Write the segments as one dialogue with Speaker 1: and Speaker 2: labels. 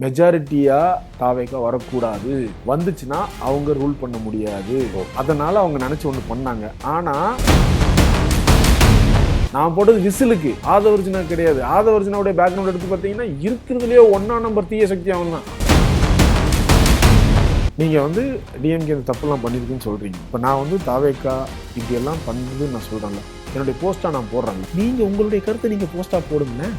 Speaker 1: மெஜாரிட்டியா தாவேக்கா வரக்கூடாது, வந்துச்சுன்னா அவங்க ரூல் பண்ண முடியாது, அதனால அவங்க நினைச்சு ஒண்ணு பண்ணாங்க. ஆனா நான் போட்டது விசிலுக்கு, ஆதவர்ஜுனா கிடையாது. ஆதவர்ஜுனாவுடைய பேக்ரவுண்ட் எடுத்து பார்த்தீங்கன்னா இருக்கிறதுலயே 1ஆம் நம்பர் தீய சக்தி அவன் தான். நீங்க வந்து டிஎம்கே இந்த தப்புலாம் பண்ணிருக்குன்னு சொல்றீங்க. இப்ப நான் வந்து தாவேக்கா இப்படி எல்லாம் பண்ணுதுன்னு நான் சொல்றேன்ல, என்னுடைய போஸ்டா நான் போடுறேன். நீங்க உங்களுடைய கருத்தை நீங்க போஸ்டா போடுங்க.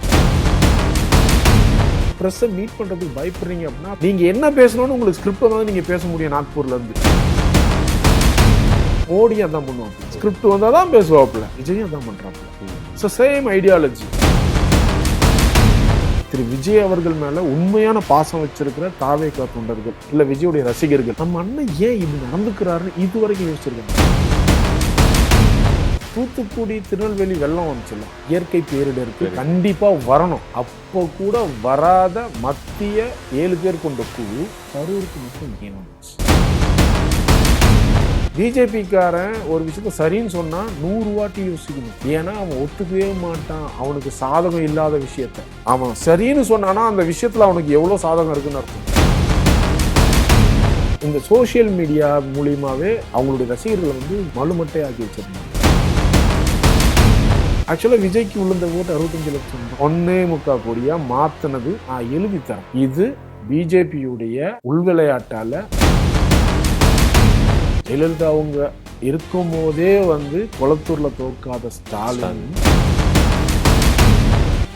Speaker 1: பிரஸ்ஸை மீட் பண்றதுக்கு பயப்படுறீங்க அப்படின்னா நீங்க என்ன பேசணும்னு உங்களுக்கு ஸ்கிரிப்ட் வந்து நீங்க பேச முடியும். நாக்பூர்ல இருந்து மோடி அதான் பண்ணுவாங்க, ஸ்கிரிப்ட் வந்தால் தான் பேசுவாப்புல. விஜயும் அதான் பண்றாப்புல. So same ideology. திரு விஜய் அவர்கள் மேல உண்மையான பாசம் வச்சிருக்கிற தாவேக்கா தொண்டர்கள் இல்ல விஜயுடைய ரசிகர்கள் நம்ம அண்ணன் ஏன் இப்படி நடந்துக்கிறாருன்னு இதுவரைக்கும் யோசிச்சிருக்காங்க. தூத்துக்குடி திருநெல்வேலி வெள்ளம் வந்துச்சுல, இயற்கை பேரிடருக்கு கண்டிப்பா வரணும். அப்போ கூட வராத மத்திய 7 பேர் கொண்ட குழு கரூருக்கு மட்டும் ஏன் வந்துச்சு? பிஜேபிக்காரன் ஒரு விஷயத்த சரின்னு சொன்னா 100 வாட்டி யோசிக்கணும். ஏன்னா அவன் ஒத்துக்கவே மாட்டான் அவனுக்கு சாதகம் இல்லாத விஷயத்த. அவன் சரின்னு சொன்னானா அந்த விஷயத்துல அவனுக்கு எவ்வளவு சாதகம் இருக்குன்னு அர்த்தம். இந்த சோசியல் மீடியா மூலியமாவே அவங்களுடைய ரசிகர்களை வந்து மலுமட்டை ஆக்கி வச்சிருந்தாங்க. ஆக்சுவலா விஜய்க்கு விழுந்த ஓட்டு 65 லட்சம், 1.25 கோடியா மாத்தினது நான் எழுதி தரேன். இது பிஜேபியுடைய உள்விளையாட்டால ஜெயலலிதா அவங்க இருக்கும் போதே வந்து கொளத்தூர்ல தோற்காத ஸ்டாலின்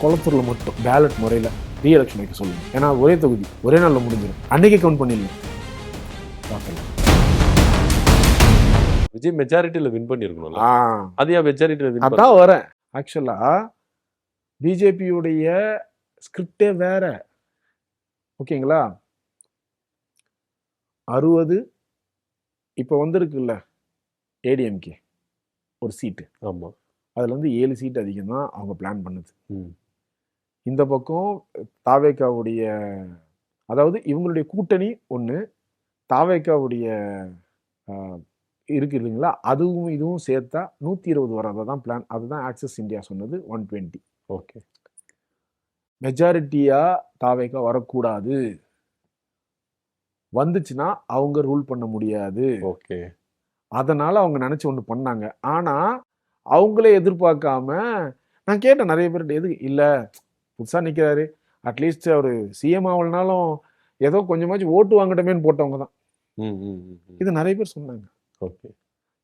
Speaker 1: கொளத்தூர்ல மட்டும் பேலட் முறையில ரீஎலெக்ஷன் வைக்க சொல்லுங்க. ஏன்னா ஒரே தொகுதி ஒரே நாள்ல முடிஞ்சிடும். அன்னைக்கு கவுண்ட் பண்ணிடலாம். பார்க்கலாம்.
Speaker 2: விஜய் மெஜாரிட்டியில வின் பண்ணிருக்கணும். அது மெஜாரிட்டியில வின்
Speaker 1: அதான் வரேன். ஆக்சுவலா பிஜேபியுடைய ஸ்கிரிப்டே வேற. ஓகேங்களா? 60 இப்போ வந்திருக்குல்ல ஏடிஎம்கே ஒரு சீட்டு.
Speaker 2: ஆமா,
Speaker 1: அதுல வந்து 7 சீட் அதிகம் தான் அவங்க பிளான் பண்ணுது. இந்த பக்கம் தாவேக்காவுடைய, அதாவது இவங்களுடைய கூட்டணி ஒன்று, தாவேக்காவுடைய இருக்கு இல்லைங்களா, அதுவும் இதுவும் சேர்த்தா 120 வரதை தான் பிளான். அதுதான் ஆக்சஸ் இந்தியா சொன்னது 120.
Speaker 2: ஓகே,
Speaker 1: மெஜாரிட்டியா தாவேக்கா வரக்கூடாது, வந்துச்சுன்னா அவங்க ரூல் பண்ண முடியாது.
Speaker 2: ஓகே,
Speaker 1: அதனால அவங்க நினைச்சு ஒன்று பண்ணாங்க. ஆனா அவங்களே எதிர்பார்க்காம நான் கேட்டேன் நிறைய பேர்கிட்ட, எது இல்லை புதுசா நிற்கிறாரு, அட்லீஸ்ட் அவர் சிஎம் ஆகலனாலும் ஏதோ கொஞ்சமாச்சும் ஓட்டு வாங்கட்டமேன்னு போட்டவங்க தான். இது நிறைய பேர் சொன்னாங்க.
Speaker 2: ஓகே,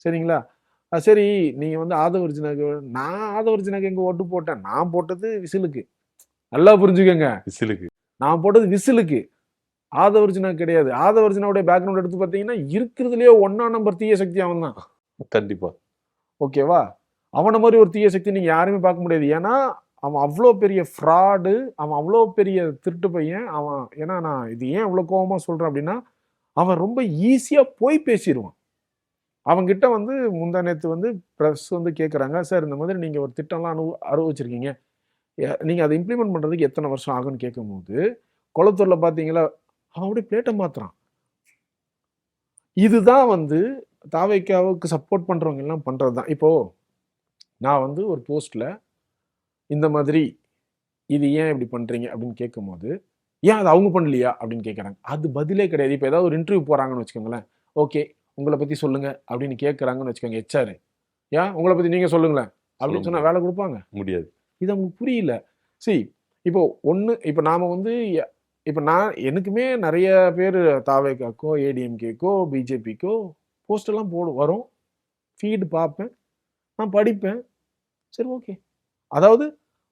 Speaker 1: சரிங்களா? சரி, நீங்க வந்து ஆதவர்ஜுனாக்கு, நான் ஆதவர்ஜுனாக்கு எங்க ஓட்டு போட்டேன்? நான் போட்டது விசிலுக்கு. நல்லா புரிஞ்சுக்கங்க,
Speaker 2: விசிலுக்கு. நான்
Speaker 1: போட்டது விசிலுக்கு, ஆதவர்ஜுனா கிடையாது. ஆதவர்ஜுனாவுடைய பேக்ரவுண்ட் எடுத்து பார்த்தீங்கன்னா இருக்கிறதுலயே 1ஆம் நம்பர் தீய சக்தி அவன் தான்.
Speaker 2: கண்டிப்பா.
Speaker 1: ஓகேவா? அவனை மாதிரி ஒரு தீய சக்தி நீங்க யாருமே பார்க்க முடியாது. ஏன்னா அவன் அவ்வளோ பெரிய ஃப்ராடு, அவன் அவ்வளோ பெரிய திருட்டு பையன் அவன். ஏன்னா நான் இது ஏன் இவ்வளோ கோபமா சொல்றேன் அப்படின்னா, அவன் ரொம்ப ஈஸியா போய் பேசிடுவான். அவங்கிட்ட வந்து முந்தா நேற்று வந்து ப்ரெஸ் வந்து கேட்குறாங்க, சார் இந்த மாதிரி நீங்கள் ஒரு திட்டம்லாம் அறிவிச்சிருக்கீங்க, நீங்கள் அதை இம்ப்ளிமெண்ட் பண்ணுறதுக்கு எத்தனை வருஷம் ஆகும்னு கேட்கும்போது, கொளத்தூரில் பார்த்தீங்களா அவன் அப்படியே பிளேட்டை மாத்துறான். இதுதான் வந்து தாவேக்காவுக்கு சப்போர்ட் பண்ணுறவங்க எல்லாம் பண்ணுறது தான். இப்போது நான் வந்து ஒரு போஸ்ட்டில் இந்த மாதிரி இது ஏன் இப்படி பண்ணுறீங்க அப்படின்னு கேட்கும்போது, ஏன் அது அவங்க பண்ணலையா அப்படின்னு கேட்குறாங்க. அது பதிலே கிடையாது. இப்போ ஏதாவது ஒரு இன்டர்வியூ போகிறாங்கன்னு வச்சுக்கோங்களேன், ஓகே உங்களை பற்றி சொல்லுங்க அப்படின்னு கேட்குறாங்கன்னு வச்சுக்கோங்க ஹெச்ஆர், ஏன் உங்களை பற்றி நீங்கள் சொல்லுங்களேன் அப்படின்னு சொன்னால் வேலை கொடுப்பாங்க?
Speaker 2: முடியாது.
Speaker 1: இது அவங்களுக்கு புரியல. சரி, இப்போ இப்போ நாம் வந்து இப்போ நான் எனக்குமே நிறைய பேர் தாவேக்காக்கோ ஏடிஎம்கேக்கோ பிஜேபிக்கோ போஸ்டெல்லாம் வரும், ஃபீடு பார்ப்பேன், நான் படிப்பேன். சரி, ஓகே, அதாவது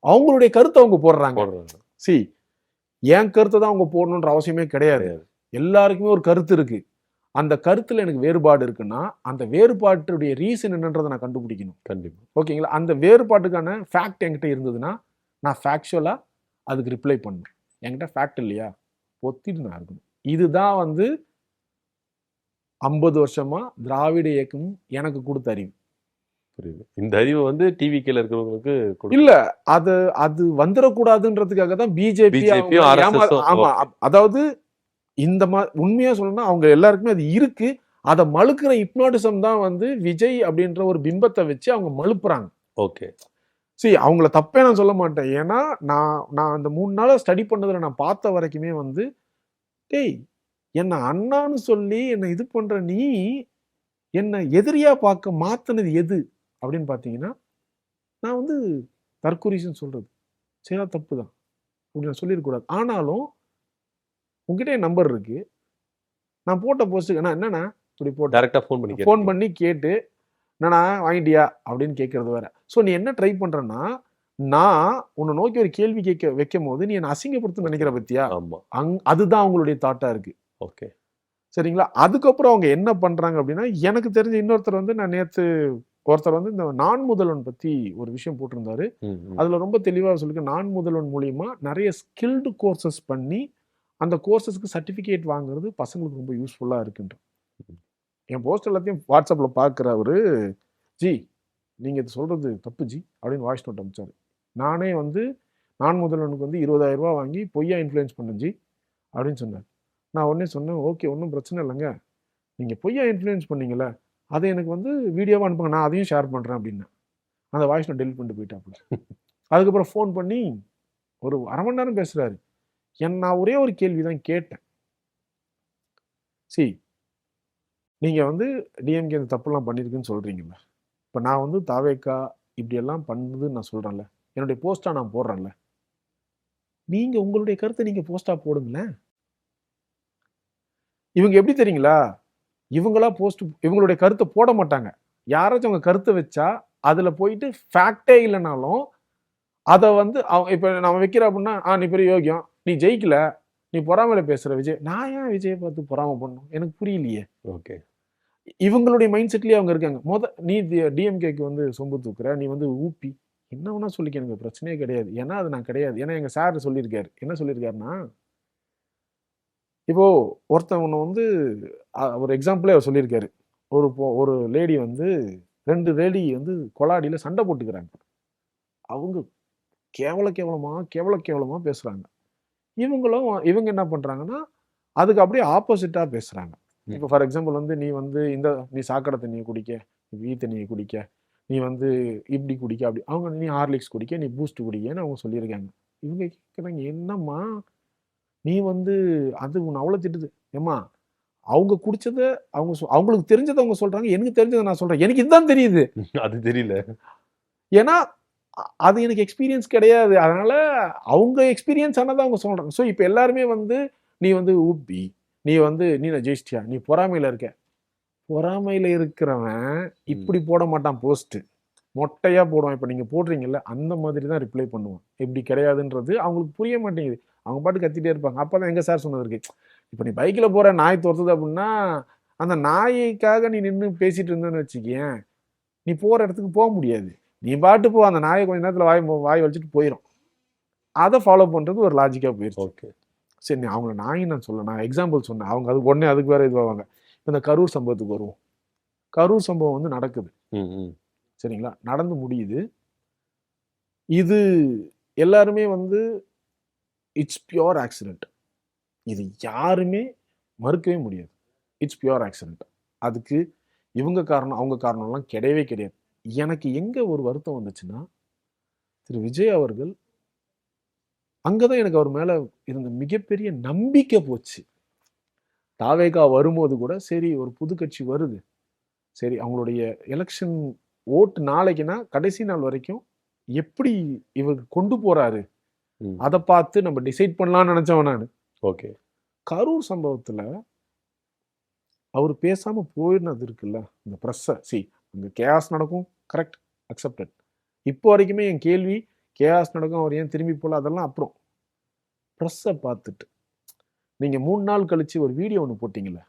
Speaker 1: அவங்களுடைய கருத்தை அவங்க போடுறாங்க. சரி, என் கருத்தை தான் அவங்க போடணுன்ற அவசியமே கிடையாது. எல்லாருக்குமே ஒரு கருத்து இருக்கு. அந்த கருத்துல எனக்கு வேறுபாடு இருக்குன்னா அந்த வேறுபாட்டுடைய ரீசன் என்னன்றதை நான் கண்டுபிடிக்கணும். கண்டிப்பா. ஓகேங்களா? அந்த வேறுபாட்டுக்கான ஃபேக்ட் என்கிட்ட இருந்ததுன்னா நான் ஃபேக்சுவலா அதுக்கு ரிப்ளை பண்ணணும். என்கிட்ட ஃபேக்ட் இல்லையா, ஒத்திட்டு நான் இருக்கணும். இதுதான் வந்து 50 வருஷமா திராவிட இயக்கம் எனக்கு கொடுத்த அறிவு.
Speaker 2: புரியுது. இந்த அறிவு வந்து டிவிக்கேல இருக்கிறவங்களுக்கு
Speaker 1: இல்ல, அது வந்துடக்கூடாதுன்றதுக்காக தான் பிஜேபி. ஆமா, அதாவது இந்த உண்மையா சொல்லணும்னா அவங்க எல்லாருக்குமே அது இருக்கு. அதை மழுக்கிற ஹிப்னாட்டிசம் தான் வந்து விஜய் அப்படின்ற ஒரு பிம்பத்தை வச்சு அவங்க மழுப்புறாங்க.
Speaker 2: ஓகே,
Speaker 1: அவங்கள தப்பே நான் சொல்ல மாட்டேன். ஏன்னா நான் அந்த 3 நாளா ஸ்டடி பண்ணதுல நான் பார்த்த வரைக்குமே வந்து, டேய் என்ன அண்ணான்னு சொல்லி என்ன இது பண்ற நீ, என்ன எதிரியா பார்க்க மாத்துனது எது? அப்படின்னு பார்த்தீங்கன்னா, நான் வந்து தற்குறின்னு சொல்றது. சரி தப்பு தான். அப்படி நான் சொல்லியிருக்கக்கூடாது. ஆனாலும் உன்கிட்ட என் நம்பர் இருக்கு. நான் போட்ட போஸ்ட்டுக்கு நான் என்னண்ணா இப்படி போட்டேன்.
Speaker 2: டைரக்டா ஃபோன்
Speaker 1: பண்ணி கேட்டு, என்னண்ணா வாங்கிட்டியா? அப்படின்னு கேட்கறது வேற. நீ என்ன ட்ரை பண்றன்னா, நான் உன்னை நோக்கி ஒரு கேள்வி வைக்கும்போது நீ என்ன அசிங்கப்படுத்தணும்னு நினைக்கிற பத்தியா?
Speaker 2: ஆமா.
Speaker 1: அதுதான் அவங்களுடைய தாட்டா இருக்கு.
Speaker 2: ஓகே.
Speaker 1: சரிங்களா? அதுக்கப்புறம் அவங்க என்ன பண்றாங்க அப்படின்னா, எனக்கு தெரிஞ்ச இன்னொருத்தர் வந்து நான் நேத்து ஒருத்தர் வந்து இந்த நான் முதல்வன் பத்தி ஒரு விஷயம் போட்டிருந்தாரு. அதுல ரொம்ப தெளிவா சொல்லிருக்கு. நான் முதல்வன் மூலியமா நிறைய ஸ்கில்டு கோர்சஸ் பண்ணி அந்த கோர்சஸ்க்கு சர்டிபிகேட் வாங்குறது பசங்களுக்கு ரொம்ப யூஸ்ஃபுல்லா இருக்குன்ற. என் போஸ்ட் எல்லாத்தையும் வாட்ஸ்அப்ல பாக்குறவரு, ஜி நீங்க இது சொல்றது தப்பு ஜி அப்படின்னு வாய்ஸ் நோட் அனுப்பிச்சாரு. நானே வந்து நான் முதல்வனுக்கு வந்து 20,000 ரூபாய் வாங்கி பொய்யா இன்ஃப்ளூயன்ஸ் பண்ணேன் ஜி அப்படின்னு சொன்னார். நான் உடனே சொன்னேன், ஓகே ஒன்றும் பிரச்சனை இல்லைங்க, நீங்க பொய்யா இன்ஃப்ளூயன்ஸ் பண்ணீங்கல்ல, அதை எனக்கு வந்து வீடியோவாக அனுப்புங்க, நான் அதையும் ஷேர் பண்ணுறேன் அப்படின்னு. அந்த வாய்ஸ் நான் டெலிட் பண்ணிட்டு போயிட்டாப்புல. அதுக்கப்புறம் ஃபோன் பண்ணி ஒரு 1/2 மணி நேரம் பேசுறாரு. நான் ஒரே ஒரு கேள்வி தான் கேட்டேன். நீங்க வந்து டிஎம்கே இந்த தப்புலாம் பண்ணியிருக்குன்னு சொல்றீங்கல்ல, இப்போ நான் வந்து தாவேக்கா இப்படியெல்லாம் பண்ணுதுன்னு நான் சொல்றேன்ல, என்னுடைய போஸ்டா நான் போடுறேன்ல, நீங்க உங்களுடைய கருத்தை நீங்க போஸ்டா போடுங்களேன். இவங்க எப்படி தெரியுங்களா, இவங்களா போஸ்ட் இவங்களுடைய கருத்தை போட மாட்டாங்க. யாராச்சும் அவங்க கருத்தை வச்சா அதுல போயிட்டு ஃபேக்டே இல்லைனாலும் அதை வந்து இப்ப நம்ம வைக்கிற அப்படின்னா, நீ பெரிய யோகியம், நீ ஜெயிக்கல, நீ பொறாமையில பேசுற விஜய், நான் ஏன் விஜயை பார்த்து பொறாமை பண்ணும், எனக்கு புரியலையே.
Speaker 2: ஓகே.
Speaker 1: இவங்களுடைய மைண்ட் செட்லயே அவங்க இருக்காங்க. நீ டிஎம்கேக்கு வந்து சொம்பு தூக்குற, நீ வந்து ஊப்பி என்ன வேணா சொல்லிக்க, எனக்கு பிரச்சனையே கிடையாது. ஏன்னா அது நான் கிடையாது. ஏன்னா எங்க சார் சொல்லியிருக்காரு. என்ன சொல்லியிருக்காருன்னா, இப்போ ஒருத்தவங்க வந்து ஒரு எக்ஸாம்பிளே அவர் சொல்லியிருக்காரு. ஒரு லேடி வந்து 2 லேடி வந்து கொலாடியில சண்டை போட்டுக்கிறாங்க. அவங்க கேவலமா பேசுறாங்க. இவங்க என்ன பண்றாங்கன்னா, அதுக்கு அப்படியே ஆப்போசிட்டா பேசுறாங்க. இப்போ ஃபார் எக்ஸாம்பிள் வந்து நீ சாக்கடை தண்ணியை குடிக்க, நீ தண்ணியை குடிக்க, நீ வந்து இப்படி குடிக்க, அப்படி அவங்க நீ ஹார்லிக்ஸ் குடிக்க, நீ பூஸ்ட் குடிக்கன்னு அவங்க சொல்லியிருக்காங்க. இவங்க கேட்குறாங்க, என்னம்மா நீ வந்து அது உன்னை அவ்வளோ திட்டுது. ஏம்மா அவங்க குடிச்சத அவங்களுக்கு தெரிஞ்சதை அவங்க சொல்றாங்க, எனக்கு தெரிஞ்சதை நான் சொல்றேன். எனக்கு இதுதான் தெரியுது.
Speaker 2: அது தெரியல.
Speaker 1: ஏன்னா அது எனக்கு எக்ஸ்பீரியன்ஸ் கிடையாது. அதனால அவங்க எக்ஸ்பீரியன்ஸ் ஆனதை அவங்க சொல்றாங்க. ஸோ இப்போ எல்லாருமே வந்து நீ வந்து ஊப்பி, நீ ஜெயிச்சிட்டியா, நீ பொறாமையில இருக்க. பொறாமையில இருக்கிறவன் இப்படி போட மாட்டான் போஸ்ட், மொட்டையா போடுவான். இப்போ நீங்க போடுறீங்கல்ல, அந்த மாதிரி தான் ரிப்ளை பண்ணுவான். இப்படி கிடையாதுன்றது அவங்களுக்கு புரிய மாட்டேங்குது. அவங்க பாட்டு கத்திட்டே இருப்பாங்க. அப்பதான் எங்க சார் சொன்னது இருக்கு, இப்போ நீ பைக்ல போற நாய் துரத்துது அப்படின்னா, அந்த நாய்க்காக நீ நின்று பேசிட்டு இருந்தேன்னு வச்சுக்கேன், நீ போற இடத்துக்கு போக முடியாது. நீ பாட்டு போ, அந்த நாயை கொஞ்ச நேரத்துல வாய் வலிச்சுட்டு போயிடும். அதை ஃபாலோ பண்றது ஒரு லாஜிக்கா போயிருக்கு.
Speaker 2: ஓகே.
Speaker 1: சரி, நீ அவங்கள நாய் நான் சொல்ல, நான் எக்ஸாம்பிள் சொன்னேன். அவங்க அது உடனே அதுக்கு வேற இதுவாங்க. இந்த கரூர் சம்பவத்துக்கு வருவோம். கரூர் சம்பவம் வந்து நடக்குது, சரிங்களா, நடந்து முடியுது. இது எல்லாருமே வந்து இட்ஸ் பியோர் ஆக்சிடென்ட். இது யாருமே மறுக்கவே முடியாது. It's pure accident. அதுக்கு இவங்க காரணம் அவங்க காரணம்லாம் கிடையவே கிடையாது. எனக்கு எங்க ஒரு வருத்தம் வந்துச்சுன்னா, திரு விஜய் அவர்கள் அங்கதான் எனக்கு அவர் மேல இருந்த மிகப்பெரிய நம்பிக்கை போச்சு. தாவேகா வரும்போது கூட சரி, ஒரு புது கட்சி வருது, சரி அவங்களுடைய எலெக்ஷன் ஓட்டு நாளைக்குன்னா கடைசி நாள் வரைக்கும் எப்படி இவர் கொண்டு போறாரு அதை பார்த்து நம்ம டிசைட் பண்ணலாம்னு நினைச்சவன் நான்.
Speaker 2: ஓகே.
Speaker 1: கரூர் சம்பவத்துல அவர் பேசாம போயிடுனது இருக்குல்ல, இந்த ப்ரெஸ்ஸை அங்க கேஸ் நடக்கும், கரெக்ட், அக்செப்டட். இப்போ வரைக்குமே என் கேள்வி, கேஸ் நடக்கும், அவர் ஏன் திரும்பி போல, அதெல்லாம் அப்புறம். ப்ரெஸ்ஸை பார்த்துட்டு நீங்க 3 நாள் கழிச்சு ஒரு வீடியோ ஒன்று போட்டீங்கல்ல,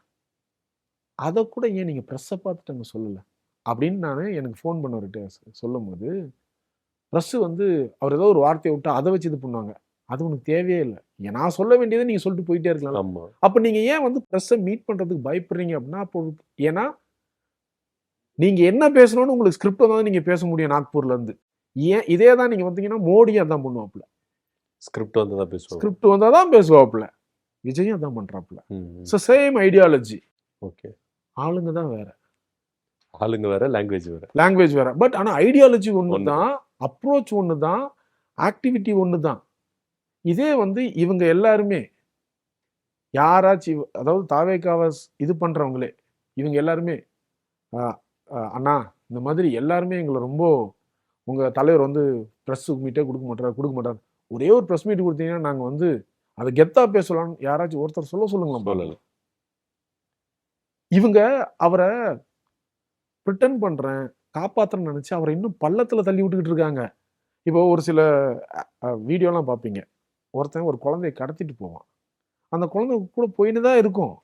Speaker 1: அதை கூட ஏன் நீங்க ப்ரெஸ்ஸை பார்த்துட்டு அங்கே சொல்லலை அப்படின்னு நான் எனக்கு ஃபோன் பண்ணவர்கிட்ட சொல்லும் போது, ப்ரெஸ் வந்து அவர் ஏதோ ஒரு வார்த்தையை விட்டு அதை வச்சு இது பண்ணுவாங்க. அது உனக்கு தேவையே இல்லை. நான் சொல்ல வேண்டியதை நீங்க சொல்லிட்டு போயிட்டே இருக்கலாம். அப்ப நீங்க ஏன் வந்து ப்ரெஸ்ஸை மீட் பண்றதுக்கு பயப்படுறீங்க அப்படின்னா, அப்போ ஏன்னா நீங்க என்ன பேசணும்னு உங்களுக்கு ஸ்கிரிப்ட் வந்தாலும் நீங்க பேச முடியும் நாக்பூர்ல இருந்து. ஏன் இதே தான் நீங்க வந்தீங்கன்னா மோடி அதான் பண்ணுவாப்புல,
Speaker 2: ஸ்கிரிப்ட் வந்தா பேசுவாங்க,
Speaker 1: ஸ்கிரிப்ட் வந்தாதான் பேசுவாப்புல. விஜயும் அதான் பண்றாப்புல. Same ideology.
Speaker 2: ஓகே.
Speaker 1: ஆளுங்க தான் வேற.
Speaker 2: ஆளுங்க வேற,
Speaker 1: லாங்குவேஜ் வேற. பட் ஆனா ஐடியாலஜி ஒண்ணுதான், அப்ரோச் ஒண்ணுதான், ஆக்டிவிட்டி ஒண்ணுதான். இதே வந்து இவங்க எல்லாருமே யாராச்சும் அதாவது தாவேக்காவை இது பண்றவங்களே இவங்க எல்லாருமே அண்ணா இந்த மாதிரி எல்லாருமே எங்களை ரொம்ப உங்க தலைவர் வந்து ப்ரெஸ் மீட்டே கொடுக்க மாட்டார். ஒரே ஒரு ப்ரெஸ் மீட் கொடுத்தீங்கன்னா நாங்க வந்து அதை கெத்தா பேசலாம்னு யாராச்சும் ஒருத்தர் சொல்லுங்களேன். இவங்க அவரை பிரிட்டன் பண்றேன் காப்பாத்துறேன்னு நினைச்சு அவரை இன்னும் பள்ளத்துல தள்ளி விட்டுக்கிட்டு இருக்காங்க. இப்போ ஒரு சில வீடியோலாம் பார்ப்பீங்க, ஒருத்தன் ஒரு குழந்தைய கடத்திட்டு போவான், அந்த குழந்தை கூட போயின்னு தான் இருக்கும்,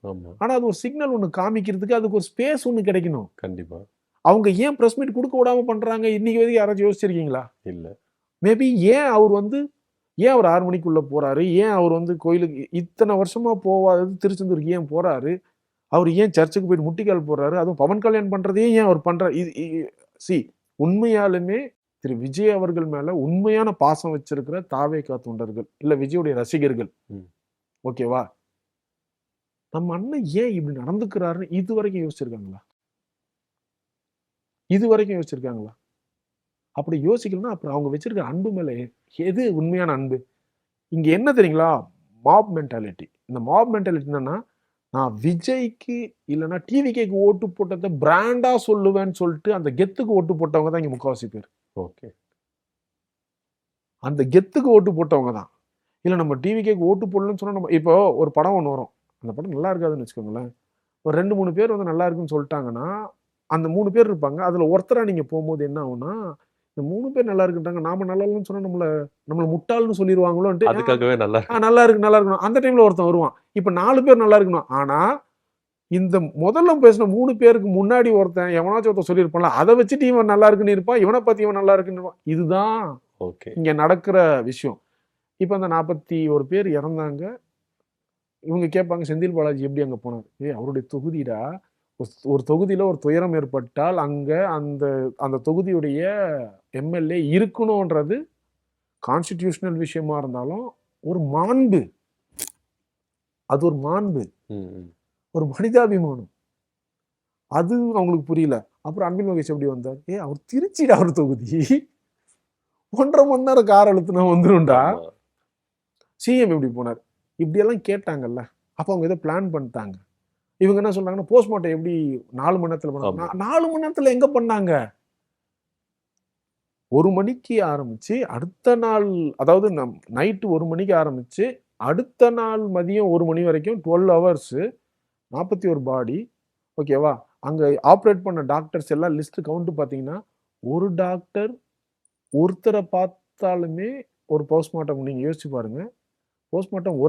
Speaker 1: ஆனா அது ஒரு சிக்னல் ஒன்று காமிக்கிறதுக்கு அதுக்கு ஒரு ஸ்பேஸ் ஒன்று கிடைக்கணும்.
Speaker 2: கண்டிப்பா
Speaker 1: அவங்க ஏன் ப்ரெஸ் மீட் கொடுக்க விடாம பண்றாங்க இன்னைக்கு வரைக்கும் யாராச்சும் யோசிச்சிருக்கீங்களா?
Speaker 2: இல்ல.
Speaker 1: மேபி ஏன் அவர் 6 மணிக்குள்ள போறாரு, ஏன் அவர் வந்து கோயிலுக்கு இத்தனை வருஷமா போவாதது திருச்செந்தூருக்கு ஏன் போறாரு, அவர் ஏன் சர்ச்சுக்கு போயிட்டு முட்டிக்கால் போறாரு, அதுவும் பவன் கல்யாண் பண்றதே ஏன் அவர் பண்றாரு? உண்மையாலுமே திரு விஜய் அவர்கள் மேல உண்மையான பாசம் வச்சிருக்கிற தாவேகா தொண்டர்கள் இல்ல விஜயுடைய ரசிகர்கள், ஓகேவா, நம்ம அண்ணன் ஏன் இப்படி நடந்துக்கிறாருன்னு இது வரைக்கும் யோசிச்சிருக்காங்களா? அப்படி யோசிக்கணும்னா அப்புறம் அவங்க வச்சிருக்கிற அன்பு மேல எது உண்மையான அன்பு? இங்க என்ன தெரியுங்களா, மாப் மென்டாலிட்டி. இந்த மாப் மென்டாலிட்டி என்னன்னா, நான் விஜய்க்கு இல்லைன்னா டிவிகேக்கு ஓட்டு போட்டதை பிராண்டா சொல்லுவேன்னு சொல்லிட்டு அந்த கெத்துக்கு ஓட்டு போட்டவங்க தான் இங்க முக்காவாசி பேர்.
Speaker 2: ஓகே,
Speaker 1: அந்த கெத்துக்கு ஓட்டு போட்டவங்க தான். இல்லை நம்ம டிவிகேக்கு ஓட்டு போடலன்னு சொன்னா நம்ம இப்போ ஒரு படம் ஒன்று வரும், அந்த படம் நல்லா இருக்காதுன்னு வச்சுக்கோங்களேன், ஒரு 2-3 பேர் வந்து நல்லா இருக்குன்னு சொல்லிட்டாங்கன்னா அந்த 3 பேர் இருப்பாங்க, அதுல ஒருத்தரா நீங்க போகும்போது என்ன ஆகும்னா, இந்த 3 பேர் நல்லா இருக்குன்றாங்க, நாம நல்லா இல்லைன்னு சொன்னா நம்மள முட்டாள்னு சொல்லிடுவாங்களோன்ட்டு
Speaker 2: அதுக்காகவே
Speaker 1: நல்லா இருக்கு அந்த டைம்ல ஒருத்தன் வருவான். இப்ப 4 பேர் நல்லா இருக்கணும், ஆனா இந்த முதல்ல பேசின 3 பேருக்கு முன்னாடி ஒருத்தன் எவனாச்சும் ஒருத்தன் சொல்லியிருப்பான்ல, அதை வச்சுட்டு இவன் நல்லா இருக்குன்னு இருப்பான், இவனை பத்தி இவன் நல்லா இருக்குன்னு இருப்பான். இதுதான் இங்க நடக்கிற விஷயம். இப்ப அந்த 41 பேர் இறந்தாங்க, இவங்க கேட்பாங்க செந்தில் பாலாஜி எப்படி அங்க போனார்? அவருடைய தொகுதிடா, ஒரு தொகுதியில ஒரு துயரம் ஏற்பட்டால் அங்க அந்த தொகுதியுடைய எம்எல்ஏ இருக்கணும்ன்றது கான்ஸ்டிடியூஷனல் விஷயமா இருந்தாலும் ஒரு மாண்பு, அது ஒரு மாண்பு, ஒரு மனிதாபிமானம். அது அவங்களுக்கு புரியல. அப்புறம் அன்பில் மகேஷ் எப்படி வந்தார்? அவர் திருச்சிடா அவர் தொகுதி, 1.5 மணி நேரம் கார் அழுத்தினா வந்துரும்டா. சிஎம் எப்படி போனார்? இப்படியெல்லாம் கேட்டாங்கல்ல, அப்ப அவங்க ஏதோ பிளான் பண்ணிட்டாங்க. இவங்க என்ன சொல்றாங்கன்னா, போஸ்ட்மார்ட்டம் எப்படி 4 மணி நேரத்துல பண்ணாங்க? 4 மணி நேரத்துல எங்க பண்ணாங்க? 1 மணிக்கு ஆரம்பிச்சு அடுத்த நாள், அதாவது நைட்டு 1 மணிக்கு ஆரம்பிச்சு அடுத்த நாள் மதியம் 1 மணி வரைக்கும் 12 ஹவர்ஸ் 41 பாடி, ஓகேவா? அங்க ஆப்ரேட் பண்ண டாக்டர்ஸ் எல்லாம் லிஸ்ட் கவுண்ட் பாத்தீங்கன்னா, ஒரு டாக்டர் ஒருத்தரை பார்த்தாலுமே ஒரு போஸ்ட்மார்ட்டம் நீங்க யோசிச்சு பாருங்க. போஸ்ட்மார்ட்டம்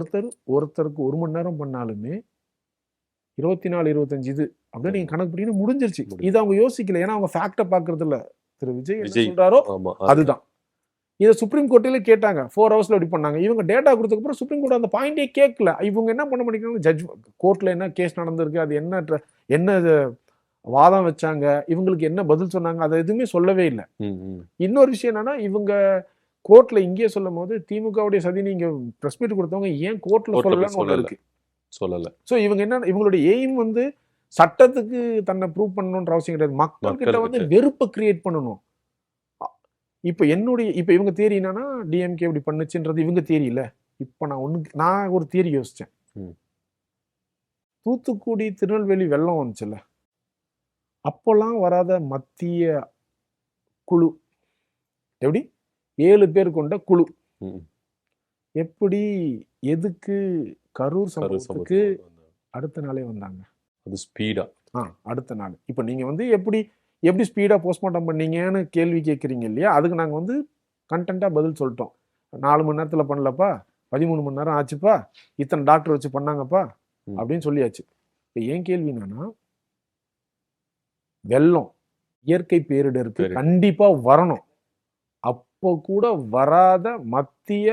Speaker 1: ஒருத்தருக்கு 1 மணி நேரம் பண்ணாலுமே 24-25 இது அப்படியே நீங்க கணக்கு பண்ணி முடிஞ்சிருச்சு. இது அவங்க யோசிக்கல, ஏன்னா அவங்க ஃபேக்ட பாக்குறது இல்ல. திரு விஜய் என்ன சொல்றாரோ அதுதான். இதை சுப்ரீம் கோர்ட்டில கேட்டாங்க, 4 ஹவர்ஸ்ல எப்படி பண்ணாங்க. இவங்க டேட்டா கொடுத்ததுக்கு அப்புறம் சுப்ரீம் கோர்ட் அந்த பாயிண்டே கேட்கல. இவங்க என்ன பண்ண மாட்டேங்கிறாங்க, ஜட்ஜ் கோர்ட்ல என்ன கேஸ் நடந்திருக்கு, அது என்ன வாதம் வச்சாங்க, இவங்களுக்கு என்ன பதில் சொன்னாங்க, அதை எதுவுமே சொல்லவே இல்லை. இன்னொரு விஷயம் என்னன்னா, இவங்க கோர்ட்ல இங்கே சொல்லும் போது திமுகவுடைய சதி நீங்க பிரஸ் மீட் கொடுத்தவங்க ஏன் கோர்ட்ல சொல்லல. சோ இவங்க என்ன, இவங்களுடைய எய்ம் வந்து சட்டத்துக்கு தன்னை ப்ரூவ் பண்ணணும்ன்ற அவசியம் கிடையாது, மக்கள் கிட்ட வந்து வெறுப்பை கிரியேட் பண்ணணும். இப்ப இவங்க தியரி என்னன்னா, டிஎம்கே இப்படி பண்ணுச்சுன்றது இவங்க தியரி இல்ல. இப்ப நான் ஒரு தியரி யோசிச்சேன். தூத்துக்குடி திருநெல்வேலி வெள்ளம் வந்துச்சுல்ல, அப்பெல்லாம் வராத மத்திய குழு, எப்படி 7 பேர் கொண்ட குழு எப்படி எதுக்கு கரூர் சம்பவத்துக்கு அடுத்த நாளே வந்தாங்க.
Speaker 2: அது ஸ்பீடா
Speaker 1: அடுத்த நாள். இப்ப நீங்க வந்து எப்படி ஸ்பீடா போஸ்ட்மார்ட்டம் பண்ணீங்கன்னு கேள்வி கேட்குறீங்க இல்லையா, அதுக்கு நாங்க வந்து கண்டென்ட்டா பதில் சொல்லிட்டோம். 4 மணி நேரத்துல பண்ணலப்பா, 13 மணி நேரம் ஆச்சுப்பா, இத்தனை டாக்டர் வச்சு பண்ணாங்கப்பா அப்படின்னு சொல்லியாச்சு. இப்ப ஏன் கேள்வி என்னன்னா, வெள்ளம் இயற்கை பேரிடருக்கு கண்டிப்பா வரணும், அப்போ கூட வராத மத்திய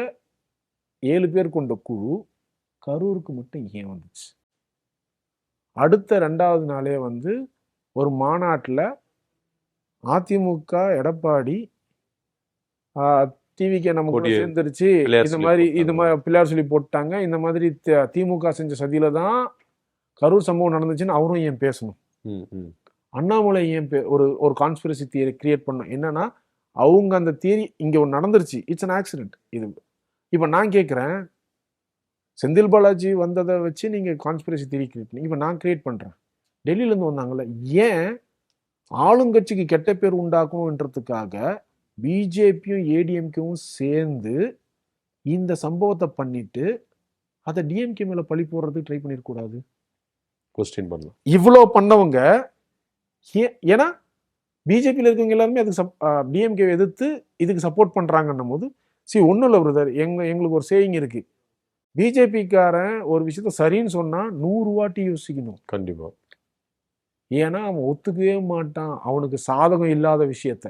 Speaker 1: 7 பேர் கொண்ட குழு கரூருக்கு மட்டும் ஏன் வந்துச்சு? அடுத்த 2வது நாளே வந்து ஒரு மாநாட்டில் அதிமுக எடப்பாடி டிவிக்கு நமக்கு சேர்ந்துருச்சு, இந்த மாதிரி பிள்ளையார் சொல்லி போட்டாங்க, இந்த மாதிரி திமுக செஞ்ச சதியில தான் கரூர் சம்பவம் நடந்துச்சுன்னு அவரும் ஏன் பேசணும்? அண்ணாமலை ஏன் ஒரு ஒரு கான்ஸ்பிரசி தியரி கிரியேட் பண்ணோம். என்னன்னா அவங்க அந்த தியரி இங்க ஒன்று நடந்துருச்சு, இட்ஸ் அன் ஆக்சிடென்ட். இது இப்போ நான் கேட்குறேன், செந்தில் பாலாஜி வந்ததை வச்சு நீங்க கான்ஸ்பிரசி தியரி கிரியேட் பண்ணி, இப்போ நான் கிரியேட் பண்றேன். டெல்லியிலேருந்து வந்தாங்கல்ல, ஏன் ஆளுங்கட்சிக்கு கெட்ட பேர் உண்டாக்கணுன்றதுக்காக பிஜேபியும் ஏடிஎம்கேவும் சேர்ந்து இந்த சம்பவத்தை பண்ணிட்டு அதை டிஎம்கே மேல பழி போடுறதுக்கு ட்ரை பண்ணிருக்கூடாது?
Speaker 2: கொஸ்டின் பண்ணலாம்.
Speaker 1: இவ்வளோ பண்ணவங்க ஏன்னா பிஜேபியில் இருக்கவங்க எல்லாருமே அதுக்கு டிஎம்கே எதிர்த்து இதுக்கு சப்போர்ட் பண்றாங்கன்னும் போது ஒன்றும் இல்லை பிரதர், எங்களுக்கு ஒரு சேயிங் இருக்கு, பிஜேபிக்காரன் ஒரு விஷயத்த சரின்னு சொன்னா 100 வாட்டி யோசிக்கணும்.
Speaker 2: கண்டிப்பா.
Speaker 1: ஏன்னா அவன் ஒத்துக்கவே மாட்டான் அவனுக்கு சாதகம் இல்லாத விஷயத்த.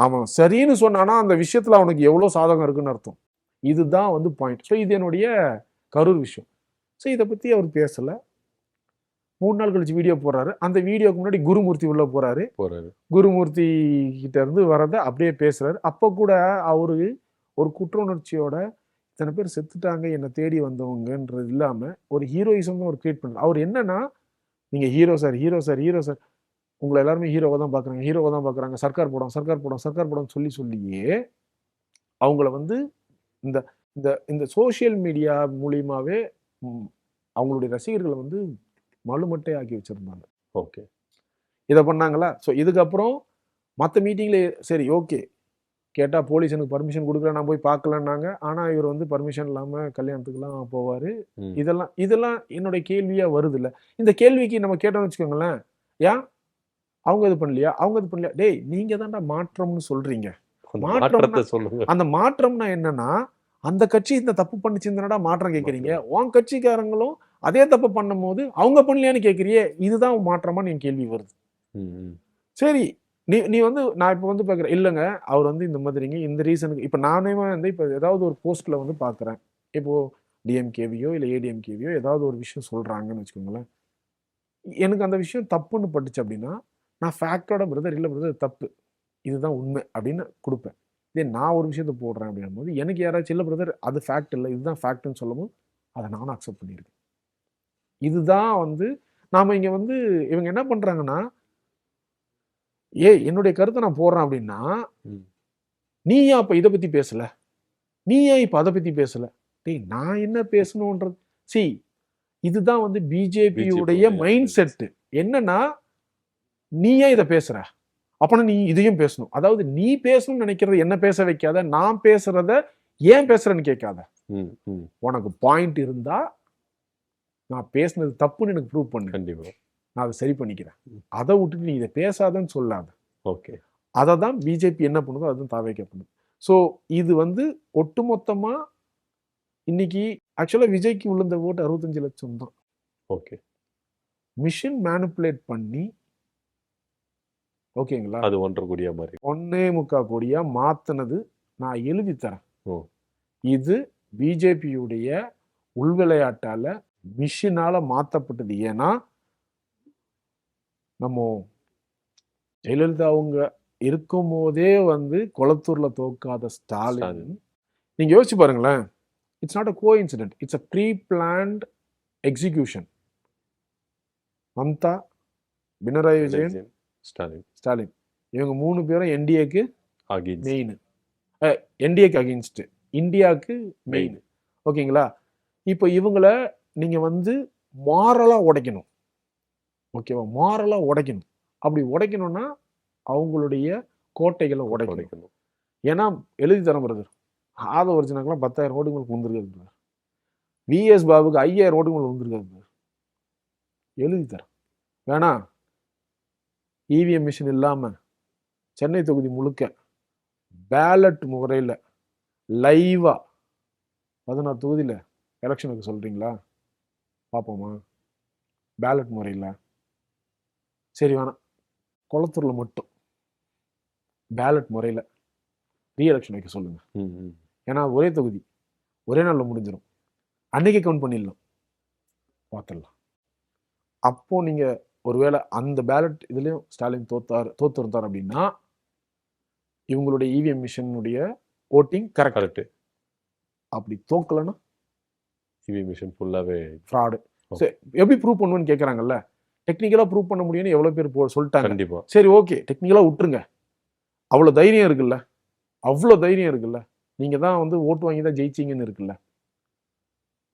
Speaker 1: அவன் சரின்னு சொன்னானா அந்த விஷயத்துல அவனுக்கு எவ்வளோ சாதகம் இருக்குன்னு அர்த்தம். இதுதான் வந்து பாயிண்ட். ஸோ இது என்னுடைய கரூர் விஷயம். ஸோ இதை பற்றி அவர் பேசலை. 3 நாள் கழிச்சு வீடியோ போடுறாரு. அந்த வீடியோக்கு முன்னாடி குருமூர்த்தி உள்ள போறாரு. குருமூர்த்தி கிட்ட இருந்து வரதை அப்படியே பேசுறாரு. அப்போ கூட அவரு ஒரு குற்ற உணர்ச்சியோட இத்தனை பேர் செத்துட்டாங்க என்னை தேடி வந்தவங்கன்றது இல்லாம ஒரு ஹீரோயிசம் தான் அவர் கிரியேட் பண்றாரு. அவர் என்னன்னா, நீங்க hero sir hero sir hero sir, உங்களை எல்லாருமே ஹீரோவை தான் பார்க்குறாங்க, ஹீரோவை தான் பார்க்குறாங்க, சர்க்கார் படம் சர்க்கார் படம் சர்க்கார் படம் சொல்லியே அவங்கள வந்து இந்த இந்த இந்த சோசியல் மீடியா மூலியமாவே அவங்களுடைய ரசிகர்களை வந்து மலுமட்டை ஆக்கி வச்சிருந்தாங்க.
Speaker 2: ஓகே,
Speaker 1: இதை பண்ணாங்களா? ஸோ இதுக்கப்புறம் மற்ற மீட்டிங்ல சரி ஓகே கேட்டால் போலீஸ் எனக்கு பர்மிஷன் கொடுக்கல, நான் போய் பார்க்கலன்னாங்க. ஆனால் இவர் வந்து பர்மிஷன் இல்லாமல் கல்யாணத்துக்குலாம் போவார். இதெல்லாம் என்னுடைய கேள்வியாக வருது இல்லை? இந்த கேள்விக்கு நம்ம கேட்டோம்னு வச்சுக்கோங்களேன், ஏன் அவங்க இது பண்ணலையா அவங்க இது பண்ணலையா? டேய் நீங்க தான்டா மாற்றம்னு சொல்றீங்க.
Speaker 2: மாற்றத்தை சொல்லுங்க.
Speaker 1: அந்த மாற்றம்னா என்னன்னா, அந்த கட்சி இந்த தப்பு பண்ணிச்சிருந்தா மாற்றம் கேட்குறீங்க, உன் கட்சிக்காரங்களும் அதே தப்பு பண்ணும் போது அவங்க பண்ணலையான்னு கேட்குறியே, இதுதான் மாற்றமா நீங்க கேள்வி வருது. சரி நீ வந்து நான் இப்போ வந்து பார்க்குறேன், இல்லைங்க அவர் வந்து இந்த மாதிரிங்க இந்த ரீசனுக்கு இப்போ நானே வந்து இப்போ ஏதாவது ஒரு போஸ்ட்டில் வந்து பார்க்குறேன், இப்போது டிஎம்கேவியோ இல்லை ஏடிஎம்கேவியோ ஏதாவது ஒரு விஷயம் சொல்கிறாங்கன்னு வச்சுக்கோங்களேன், எனக்கு அந்த விஷயம் தப்புன்னு பட்டுச்சு அப்படின்னா நான் ஃபேக்டோட பிரதர் இல்லை பிரதர் தப்பு இதுதான் உண்மை அப்படின்னு கொடுப்பேன். இதே நான் ஒரு விஷயத்த போடுறேன் அப்படின்னும் போது எனக்கு யாராச்சும் இல்லை பிரதர் அது ஃபேக்ட் இல்லை இதுதான் ஃபேக்ட்னு சொல்லும்போது அதை நானும் அக்செப்ட் பண்ணியிருக்கேன். இதுதான் வந்து நாம் இங்கே வந்து இவங்க என்ன பண்ணுறாங்கன்னா, என்னுடைய கருத்தை நான் போடுறேன் அப்படின்னா நீ ஏன் அப்போ இதை பற்றி பேசலை, நீ ஏன் இப்போ அதை பற்றி பேசலை, டேய் நான் என்ன பேசணுன்றது இதுதான் வந்து பிஜேபியுடைய மைண்ட் செட்டு. என்னன்னா நீ ஏன் இதை பேசுற, அப்பனா நீ இதையும் பேசணும். அதாவது நீ பேசணும்னு நினைக்கிறது என்ன பேச வைக்காத, நான் பேசுறத ஏன் பேசுறேன்னு கேட்காத. உனக்கு பாயிண்ட் இருந்தா நான் பேசுனது தப்புன்னு எனக்கு ப்ரூவ் பண்ணு, கண்டிப்பா நான் அதை சரி பண்ணிக்கிறேன். அதை விட்டுட்டு நீ இதை பேசாதன்னு சொல்லாத.
Speaker 2: ஓகே,
Speaker 1: அதை தான் பிஜேபி என்ன பண்ணுதோ அதுதான் தாவேகா பண்ணுது. ஸோ இது வந்து ஒட்டுமொத்தமா இன்னைக்கு ஆக்சுவலா விஜய்க்கு விழுந்த ஓட்டு 65 லட்சம் தான்.
Speaker 2: ஓகே,
Speaker 1: மிஷின் மேனிப்புலேட் பண்ணி ஓகேங்களா,
Speaker 2: அது 1.5 கோடியா மாதிரி
Speaker 1: 1.25 கோடியா மாத்தினது நான் எழுதி தரேன். இது பிஜேபியுடைய உள்விளையாட்டால மிஷினால மாத்தப்பட்டது. ஏன்னா நம்ம ஜெயலலிதா அவங்க இருக்கும் போதே வந்து கொளத்தூர்ல தோக்காத ஸ்டாலின், நீங்க யோசிச்சு பாருங்களேன், it's not a coincident, it's a pre planned execution. Mamata, Pinarayi Vijayan, Stalin இவங்க 3 பேரும் என்டிஏக்கு மெயின், என்டிஏக்கு அகெயின்ஸ்ட், இந்தியாவுக்கு மெயின். ஓகேங்களா? இப்போ இவங்கள நீங்க வந்து மாரலா உடைக்கணும். ஓகேவா? மாரலா உடைக்கணும். அப்படி உடைக்கணும்னா அவங்களுடைய கோட்டைகளை உடைக்கணும். ஏன்னா எழுதி தரம் பிரதர், ஆத ஒரிஜினலுக்குலாம் 10,000 ஓட்டுங்களுக்கு வந்துருக்காது. விஎஸ் பாபுக்கு 5,000 ஓட்டுங்களுக்கு வந்துருக்காது. எழுதி தரம் வேணா, இவிஎம் மிஷின் இல்லாம சென்னை தொகுதி முழுக்க பேலட் முறையில் லைவா 16 தொகுதியில் எலெக்ஷனுக்கு சொல்றீங்களா? பார்ப்போமா பேலட் முறையில்? சரி வேணாம், கொளத்தூர்ல மட்டும் பேலட் முறையில் ரீஎலெக்ஷன் வைக்க சொல்லுங்க. ஏன்னா ஒரே தொகுதி ஒரே நாளில் முடிஞ்சிடும், அன்னைக்கு கவுண்ட் பண்ணிடலாம், பார்த்துடலாம். அப்போ நீங்க ஒருவேளை அந்த பேலட் இதுலயும் ஸ்டாலின் தோத்துருந்தார் அப்படின்னா இவங்களுடைய இவிஎம் மிஷினுடைய ஓட்டிங் கரெக்ட். அப்படி தோக்கலன்னா
Speaker 2: இவிஎம் மிஷின் ஃபுல்லாவே
Speaker 1: ஃப்ராடு. எப்படி ப்ரூவ் பண்ணுவேன்னு கேட்குறாங்கல்ல, டெக்னிக்கலா ப்ரூவ் பண்ண முடியும்னு எவ்வளவு பேர் சொல்லிட்டாங்க.
Speaker 2: கண்டிப்பா.
Speaker 1: சரி, ஓகே, டெக்னிக்கலா விட்டுருங்க. அவ்வளவு தைரியம் இருக்குல்ல, அவ்வளவு தைரியம் இருக்குல்ல, நீங்க தான் வந்து ஓட்டு வாங்கி தான் ஜெயிச்சீங்கன்னு இருக்குல்ல.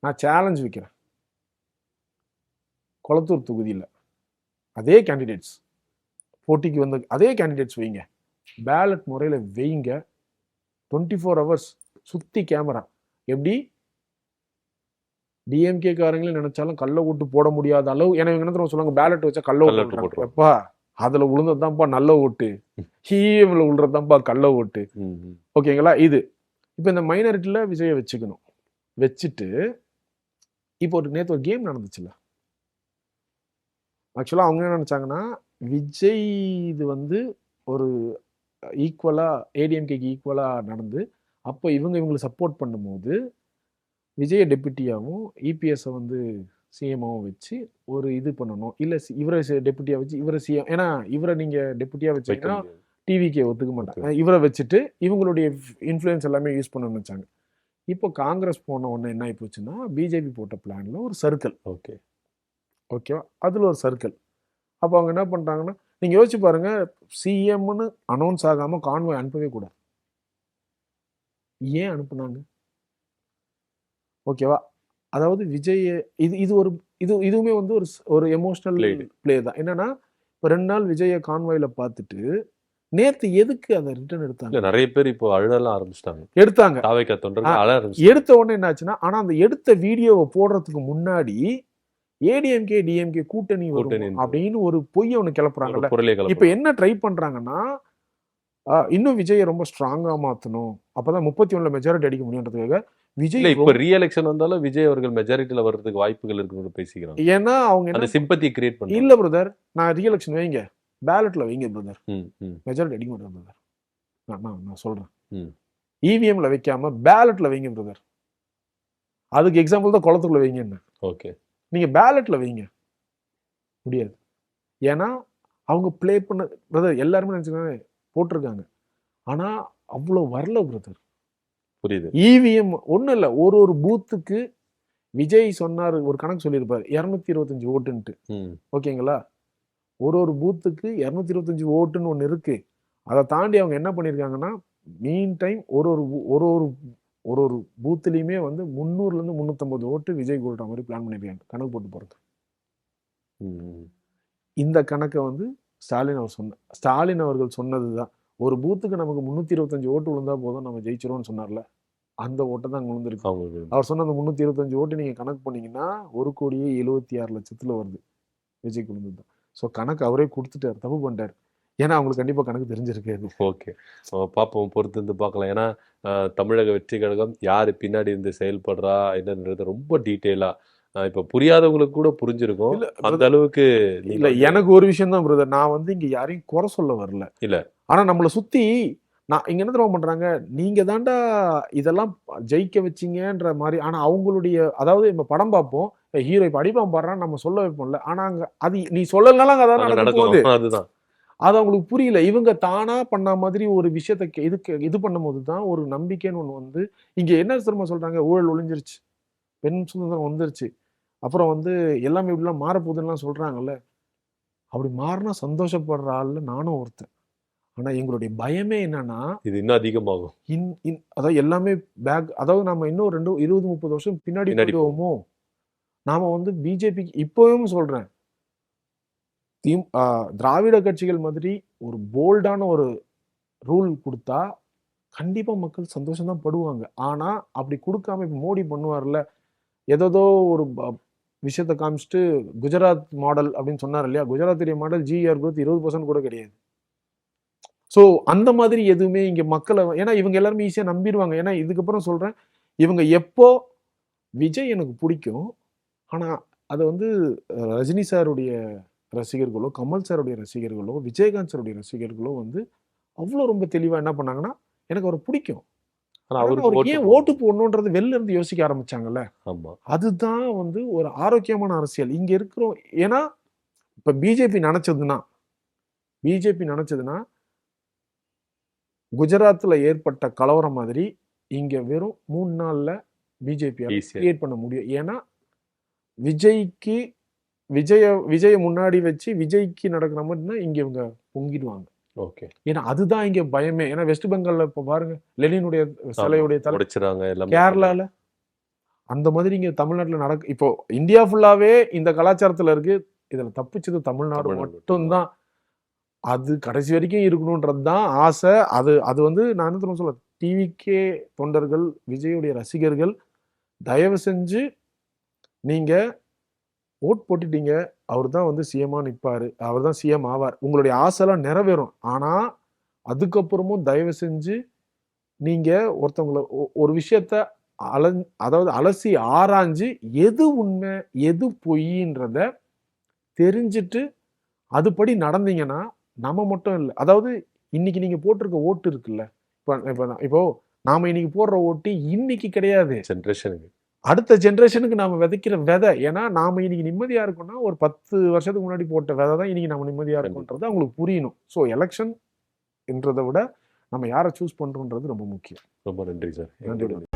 Speaker 1: நான் சேலஞ்ச் வைக்கிறேன். கொளத்தூர் தொகுதியில் அதே கேண்டிடேட்ஸ் போட்டிக்கு வந்து அதே கேண்டிடேட்ஸ் வைங்க, பேலட் முறையில் வைங்க. 24 hours சுத்தி கேமரா. எப்படி டிஎம்கே காரங்களே நினைச்சாலும் கள்ள ஓட்டு போட முடியாத அளவு. ஏன்னா இவங்க என்ன சொல்லுவாங்க, பேலட் வச்சா கள்ள ஓட்டு. எப்பா அதுல விழுந்ததுதான்ப்பா நல்ல ஓட்டு, இவிஎம்ல விழுறதுதான்ப்பா கள்ள ஓட்டு. ஓகேங்களா? இது இப்ப இந்த மைனாரிட்டியில விஜயை வச்சுக்கணும். வச்சுட்டு இப்போ நேற்று ஒரு கேம் நடந்துச்சுல்ல, ஆக்சுவலா அவங்க என்ன நினைச்சாங்கன்னா, விஜய் இது வந்து ஒரு ஈக்குவலா ஏடிஎம்கேக்கு ஈக்குவலா நடந்து, அப்போ இவங்களை சப்போர்ட் பண்ணும்போது விஜய டெபுட்டியாவும் இபிஎஸ் வந்து சிஎம்மாவும் வச்சு ஒரு இது பண்ணணும். இல்ல இவரை டெபுட்டியா வச்சு இவரை சிஎம், ஏன்னா இவரை நீங்க டெபுட்டியா வச்சீங்கன்னா டிவிக்கே ஒத்துக்க மாட்டாங்க. இவரை வச்சுட்டு இவங்களுடைய இன்ஃப்ளூயன்ஸ் எல்லாமே யூஸ் பண்ண நினைச்சாங்க. இப்போ காங்கிரஸ் போன உடனே என்ன ஆகி போச்சுன்னா, பிஜேபி போட்ட பிளான்ல ஒரு சர்க்கிள். ஓகேவா? அதுல ஒரு சர்க்கிள். அப்போ அவங்க என்ன பண்றாங்கன்னா, நீங்க யோசிச்சு பாருங்க, சிஎம்னு அனௌன்ஸ் ஆகாம கான்வாய் அனுப்பவே கூடாது. ஏன் அனுப்புனாங்க? ஓகேவா? அதாவது விஜய் இது ஒரு இதுவுமே வந்து ஒரு எமோஷனல் பிளே தான். என்னன்னா, இப்போ 2 நாள் விஜய கான்வாயில பார்த்துட்டு நேத்து எதுக்கு அதை ரிட்டர்ன் எடுத்தாங்க?
Speaker 2: நிறைய பேர் இப்போ அழலாம் ஆரம்பிச்சிட்டாங்க.
Speaker 1: எடுத்தாங்க. எடுத்த உடனே என்ன ஆச்சுன்னா, ஆனா அந்த எடுத்த வீடியோவை போடுறதுக்கு முன்னாடி ஏடிஎம்கே டிஎம்கே கூட்டணி வரும் அப்படின்னு ஒரு பொய்யை ஒண்ணு கிளப்புறாங்கல்ல. இப்ப என்ன ட்ரை பண்றாங்கன்னா, இன்னும் விஜயை ரொம்ப ஸ்ட்ராங்கா மாத்தணும், அப்பதான் 31 மெஜாரிட்டி அடிக்க முடியுன்றதுக்காக விஜய்
Speaker 2: இப்ப ரீஎலெக்ஷன் வந்தாலும் விஜய் அவர்கள் மெஜாரிட்டில வர்றதுக்கு வாய்ப்புகள் இருக்குன்னு பேசிக்கிறாங்க.
Speaker 1: ஏன்னா அவங்க
Speaker 2: அந்த சிம்பத்தி கிரியேட் பண்ணி.
Speaker 1: இல்ல பிரதர், நான் ரீஎலெக்ஷன் வைங்க, பேலட்ல வைங்க பிரதர், மெஜாரிட்டி அடிக்க மாட்டேன் பிரதர். நான் சொல்றேன், இவிஎம்ல வைக்காம பேலட்ல வைங்க பிரதர். அதுக்கு எக்ஸாம்பிள் தான் குளத்துக்குள்ள வைங்க. என்ன
Speaker 2: ஓகே,
Speaker 1: நீங்க பேலட்ல வைங்க முடியாது. ஏன்னா அவங்க பிளே பண்ண பிரதர் எல்லாருமே நினைச்சுக்காங்க போட்டிருக்காங்க, ஆனா அவ்வளவு வரல பிரதர்.
Speaker 2: புரியுது.
Speaker 1: இவிஎம் ஒன்றும் இல்லை, ஒரு பூத்துக்கு விஜய் சொன்னார், ஒரு கணக்கு சொல்லியிருப்பார் 225 ஓட்டுன்ட்டு. ஓகேங்களா? ஒரு பூத்துக்கு 225 ஓட்டுன்னு ஒன்று இருக்கு. அதை தாண்டி அவங்க என்ன பண்ணியிருக்காங்கன்னா, மீன் டைம் ஒரு பூத்துலையுமே வந்து 300லேருந்து 350 ஓட்டு விஜய் கூடுற மாதிரி பிளான் பண்ணியிருக்காங்க, கணக்கு போட்டு போகிறது. இந்த கணக்கை வந்து ஸ்டாலின் அவர்கள் சொன்னது தான். ஒரு பூத்துக்கு நமக்கு 325 ஓட்டு விழுந்தா போதும், நம்ம ஜெயிச்சிருவோம்னு சொன்னார்ல, அந்த ஓட்டை தான் அங்கே விழுந்திருக்கு. அவர் சொன்ன அந்த 325 ஓட்டு நீங்க கணக்கு பண்ணீங்கன்னா 1,76,00,000 வருது விஜய்க்கு விழுந்தது தான். ஸோ கணக்கு அவரே கொடுத்துட்டார், தப்பு பண்ணிட்டார். ஏன்னா அவங்களுக்கு கண்டிப்பா கணக்கு தெரிஞ்சிருக்காது.
Speaker 2: ஓகே, பார்ப்போம், பொறுத்து இருந்து பார்க்கலாம். ஏன்னா தமிழக வெற்றி கழகம் யாரு பின்னாடி இருந்து செயல்படுறா என்னன்றது ரொம்ப டீட்டெயிலா இப்ப புரியாதவங்களுக்கு கூட புரிஞ்சிருக்கும். அந்த அளவுக்கு
Speaker 1: இல்ல. எனக்கு ஒரு விஷயம் தான் பிரதர், நான் வந்து இங்க யாரையும் குறை சொல்ல வரல.
Speaker 2: இல்ல,
Speaker 1: ஆனா நம்மளை சுத்தி நான் இங்க என்ன தெரியுமா பண்றாங்க, நீங்க தாண்டா இதெல்லாம் ஜெயிக்க வச்சீங்கன்ற மாதிரி. ஆனா அவங்களுடைய, அதாவது நம்ம படம் பார்ப்போம், ஹீரோ இப்ப அடிப்பான் பாடுறான்னு நம்ம சொல்ல வைப்போம்ல, ஆனா அங்க அது நீ சொல்லலனாலும் அதான் நடக்கும்.
Speaker 2: அதுதான்
Speaker 1: அது அவங்களுக்கு புரியல. இவங்க தானா பண்ண மாதிரி ஒரு விஷயத்த இது பண்ணும்போது தான் ஒரு நம்பிக்கைன்னு ஒண்ணு வந்து, இங்க என்ன தெரியுமா சொல்றாங்க, ஊழல் ஒழிஞ்சிருச்சு, பெண் சுதந்திரம் வந்துருச்சு, அப்புறம் வந்து எல்லாமே இப்படிலாம் மாறப்போகுதுன்னு சொல்றாங்கல்ல. அப்படி மாறினா சந்தோஷப்படுற ஆள்ல நானும் ஒருத்தன். ஆனா எங்களுடைய பயமே என்னன்னா,
Speaker 2: இது இன்னும் அதிகமாகும்.
Speaker 1: அதாவது எல்லாமே அதாவது நம்ம இன்னும் 20-30 வருஷம் பின்னாடி போயிடுவோமோ. நாம வந்து பிஜேபிக்கு இப்பவும் சொல்றேன், திராவிட கட்சிகள் மாதிரி ஒரு போல்டான ஒரு ரூல் கொடுத்தா கண்டிப்பா மக்கள் சந்தோஷம் தான் படுவாங்க. ஆனா அப்படி கொடுக்காம மோடி பண்ணுவார்ல, ஏதோ ஒரு விஷயத்தை காமிச்சிட்டு குஜராத் மாடல் அப்படின்னு சொன்னார் இல்லையா, குஜராத்துடைய மாடல் ஜிஆர் குரோத் 20% கூட கிடையாது. ஸோ அந்த மாதிரி எதுவுமே இங்க மக்களை, ஏன்னா இவங்க எல்லாருமே ஈஸியா நம்பிடுவாங்க. ஏன்னா இதுக்கப்புறம் சொல்றேன், இவங்க எப்போ விஜய் எனக்கு பிடிக்கும், ஆனா அதை வந்து ரஜினி சாருடைய ரசிகர்களோ, கமல் சாருடைய ரசிகர்களோ, விஜயகாந்த் சாருடைய ரசிகர்களோ வந்து அவ்வளோ ரொம்ப தெளிவா என்ன பண்ணாங்கன்னா, எனக்கு அவரை பிடிக்கும், அவருக்கு ஏன் ஓட்டு போடணுன்றது வெளில இருந்து யோசிக்க ஆரம்பிச்சாங்கல்ல. அதுதான் வந்து ஒரு ஆரோக்கியமான அரசியல் இங்க இருக்கிறோம். ஏன்னா இப்ப பிஜேபி நினைச்சதுன்னா குஜராத்ல ஏற்பட்ட கலவரம் மாதிரி இங்க வெறும் 3 நாள்ல பிஜேபி கிரியேட் பண்ண முடியும். ஏன்னா விஜய்க்கு விஜய முன்னாடி வச்சு விஜய்க்கு நடக்கிற மாதிரினா இங்க இவங்க பொங்கிடுவாங்க.
Speaker 2: ஓகே.
Speaker 1: ஏன்னா அதுதான் இங்க பயமே. ஏன்னா வெஸ்ட் பெங்கால்ல இப்ப பாருங்க லெனினுடைய சிலையுடைய தலை
Speaker 2: உடைச்சிராங்க எல்லாமே.
Speaker 1: கேரளால அந்த மாதிரி இங்க தமிழ்நாட்டுல இப்போ இந்தியா ஃபுல்லாவே இந்த கலாச்சாரத்துல இருக்கு. இதுல தப்பிச்சது தமிழ்நாடு மட்டும்தான். அது கடைசி வரைக்கும் இருக்கணும்ன்றது தான் ஆசை. அது வந்து நான் என்ன தெரியுமா சொல்ல, டிவிகே தொண்டர்கள், விஜயுடைய ரசிகர்கள், தயவு செஞ்சு நீங்க ஓட் போட்டுட்டீங்க. அவர் தான் வந்து சிஎம்மா நிற்பாரு, அவர் தான் சிஎம் ஆவார், உங்களுடைய ஆசைலாம் நிறைவேறும். ஆனா அதுக்கப்புறமும் தயவு செஞ்சு நீங்க ஒருத்தவங்களை ஒரு விஷயத்த அதாவது அலசி ஆராய்ஞ்சு எது உண்மை எது பொய்ன்றத தெரிஞ்சுட்டு அதுபடி நடந்தீங்கன்னா நம்ம மட்டும் இல்லை. அதாவது இன்னைக்கு நீங்க போட்டிருக்க ஓட்டு இருக்குல்ல, இப்போ நாம இன்னைக்கு போடுற ஓட்டு இன்னைக்கு கிடையாது,
Speaker 2: ஜென்ரேஷனுக்கு, அடுத்த
Speaker 1: ஜென்ரேஷனுக்கு நாம விதைக்கிற விதை. ஏன்னா நாம இன்னைக்கு நிம்மதியா இருக்கோம்னா ஒரு 10 வருஷத்துக்கு முன்னாடி போட்ட விதை தான் இன்னைக்கு நம்ம நிம்மதியா இருக்கோன்றது அவங்களுக்கு புரியணும். ஸோ எலெக்ஷன் என்றதை விட நம்ம யாரை சூஸ் பண்றோன்றது ரொம்ப முக்கியம்.
Speaker 2: ரொம்ப நன்றி சார்.
Speaker 1: நன்றி.